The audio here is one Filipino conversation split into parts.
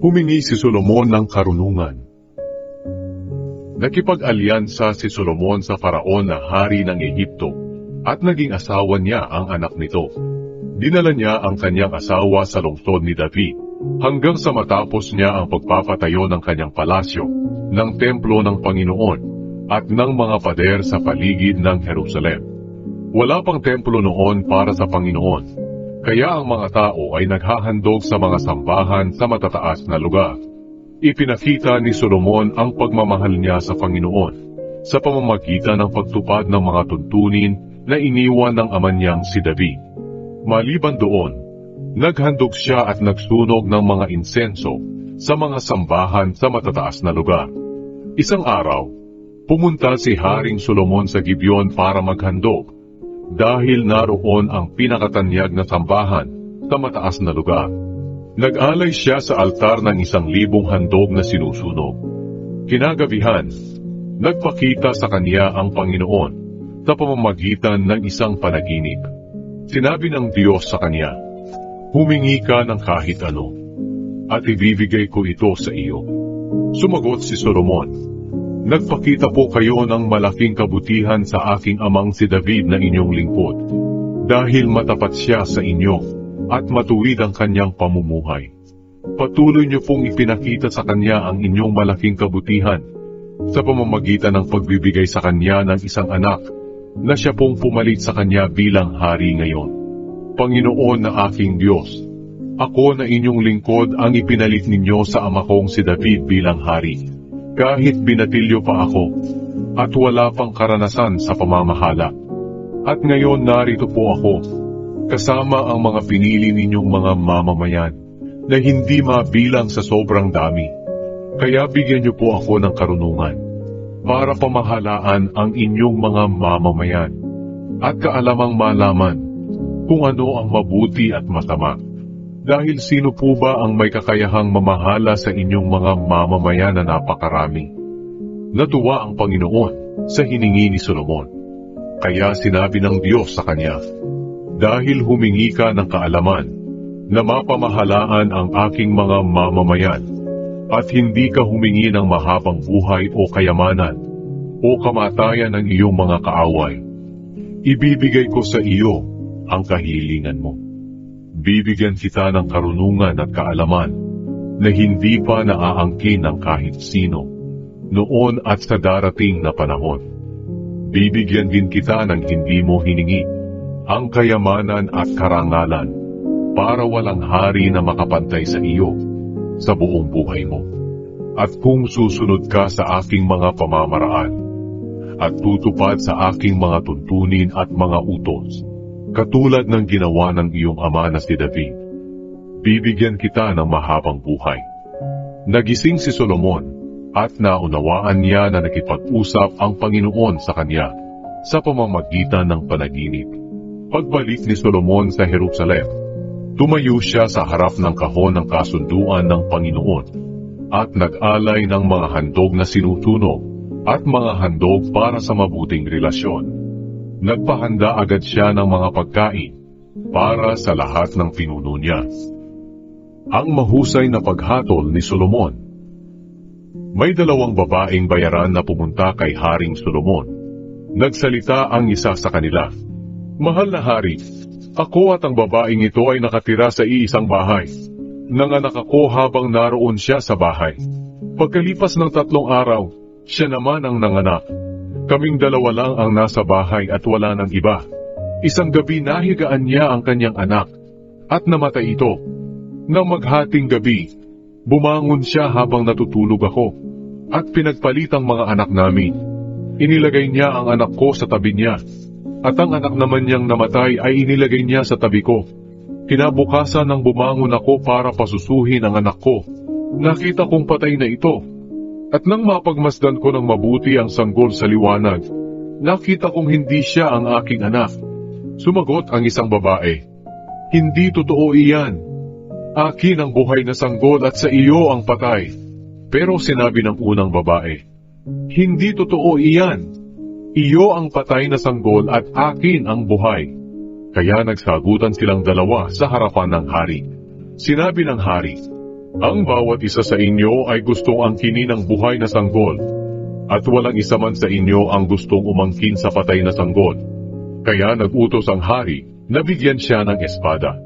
Humingi si Solomon ng karunungan. Nakipag-alyansa si Solomon sa Faraon na hari ng Ehipto at naging asawa niya ang anak nito. Dinala niya ang kanyang asawa sa lungsod ni David hanggang sa matapos niya ang pagpapatayo ng kanyang palasyo, ng templo ng Panginoon at ng mga pader sa paligid ng Jerusalem. Wala pang templo noon para sa Panginoon. Kaya ang mga tao ay naghahandog sa mga sambahan sa matataas na lugar. Ipinakita ni Solomon ang pagmamahal niya sa Panginoon sa pamamagitan ng pagtupad ng mga tuntunin na iniwan ng ama niyang si David. Maliban doon, naghandog siya at nagsunog ng mga insenso sa mga sambahan sa matataas na lugar. Isang araw, pumunta si Haring Solomon sa Gibeon para maghandog, dahil naroon ang pinakatanyag na sambahan sa mataas na lugar. Nag-alay siya sa altar ng 1,000 handog na sinusunog. Kinagabihan, nagpakita sa kanya ang Panginoon sa pamamagitan ng isang panaginip. Sinabi ng Diyos sa kanya, "Humingi ka ng kahit ano, at ibibigay ko ito sa iyo." Sumagot si Solomon, "Nagpakita po kayo ng malaking kabutihan sa aking amang si David na inyong lingkod, dahil matapat siya sa inyo at matuwid ang kanyang pamumuhay. Patuloy niyo pong ipinakita sa kanya ang inyong malaking kabutihan sa pamamagitan ng pagbibigay sa kanya ng isang anak na siya pong pumalit sa kanya bilang hari ngayon. Panginoon na aking Diyos, ako na inyong lingkod ang ipinalit ninyo sa ama kong si David bilang hari. Kahit binatilyo pa ako, at wala pang karanasan sa pamamahala. At ngayon narito po ako, kasama ang mga pinili ninyong mga mamamayan, na hindi mabilang sa sobrang dami. Kaya bigyan niyo po ako ng karunungan, para pamahalaan ang inyong mga mamamayan, at kaalamang malaman kung ano ang mabuti at masama. Dahil sino po ba ang may kakayahang mamahala sa inyong mga mamamayan na napakarami?" Natuwa ang Panginoon sa hiningi ni Solomon. Kaya sinabi ng Diyos sa kanya, "Dahil humingi ka ng kaalaman na mapamahalaan ang aking mga mamamayan, at hindi ka humingi ng mahabang buhay o kayamanan o kamatayan ng iyong mga kaaway, ibibigay ko sa iyo ang kahilingan mo. Bibigyan kita ng karunungan at kaalaman na hindi pa naaangkin ng kahit sino, noon at sa darating na panahon. Bibigyan din kita ng hindi mo hiningi, ang kayamanan at karangalan, para walang hari na makapantay sa iyo sa buong buhay mo. At kung susunod ka sa aking mga pamamaraan, at tutupad sa aking mga tuntunin at mga utos, katulad ng ginawa ng iyong ama na si David, bibigyan kita ng mahabang buhay." Nagising si Solomon at naunawaan niya na nakipag-usap ang Panginoon sa kanya sa pamamagitan ng panaginip. Pagbalik ni Solomon sa Jerusalem, tumayo siya sa harap ng kahon ng kasunduan ng Panginoon at nag-alay ng mga handog na sinutunog at mga handog para sa mabuting relasyon. Nagpahanda agad siya ng mga pagkain para sa lahat ng pinuno niya. Ang mahusay na paghatol ni Solomon. May 2 babaeng bayaran na pumunta kay Haring Solomon. Nagsalita ang isa sa kanila, "Mahal na hari, ako at ang babaeng ito ay nakatira sa iisang bahay. Nanganak ako habang naroon siya sa bahay. Pagkalipas ng 3 araw, siya naman ang nanganak. Kaming 2 lang ang nasa bahay at wala nang iba. Isang gabi nahigaan niya ang kanyang anak at namatay ito. Nang maghating gabi, bumangon siya habang natutulog ako at pinagpalit ang mga anak namin. Inilagay niya ang anak ko sa tabi niya at ang anak naman niyang namatay ay inilagay niya sa tabi ko. Kinabukasan nang bumangon ako para pasusuhin ang anak ko, nakita kong patay na ito. At nang mapagmasdan ko ng mabuti ang sanggol sa liwanag, nakita kong hindi siya ang aking anak." Sumagot ang isang babae, "Hindi totoo iyan. Akin ang buhay na sanggol at sa iyo ang patay." Pero sinabi ng unang babae, "Hindi totoo iyan. Iyo ang patay na sanggol at akin ang buhay." Kaya nagsagutan silang dalawa sa harapan ng hari. Sinabi ng hari, Ang bawat isa sa inyo ay gustong angkinin ng buhay na sanggol, at walang isa man sa inyo ang gustong umangkin sa patay na sanggol. Kaya nagutos ang hari na bigyan siya ng espada.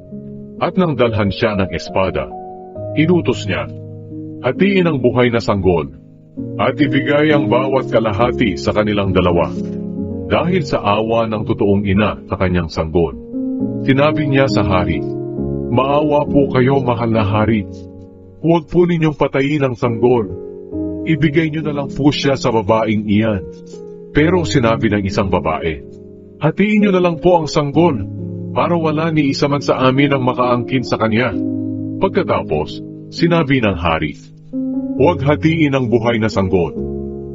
At nang dalhan siya ng espada, inutos niya, hatiin ang buhay na sanggol, at ibigay ang bawat kalahati sa kanilang dalawa. Dahil sa awa ng totoong ina sa kanyang sanggol, sinabi niya sa hari, maawa po kayo, mahal na hari. Huwag po ninyong patayin ang sanggol. Ibigay niyo na lang po siya sa babaeng iyan. Pero sinabi ng isang babae, hatiin niyo na lang po ang sanggol, para wala ni isa man sa amin ang makaangkin sa kanya. Pagkatapos, sinabi ng hari, huwag hatiin ang buhay na sanggol.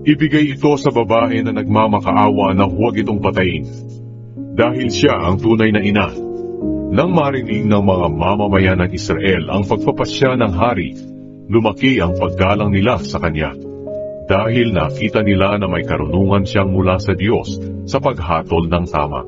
Ibigay ito sa babae na nagmamakaawa na huwag itong patayin, dahil siya ang tunay na ina. Nang marinig ng mga mamamayan ng Israel ang pagpapasya ng hari, lumaki ang paggalang nila sa kanya, dahil nakita nila na may karunungan siyang mula sa Diyos sa paghatol ng tama.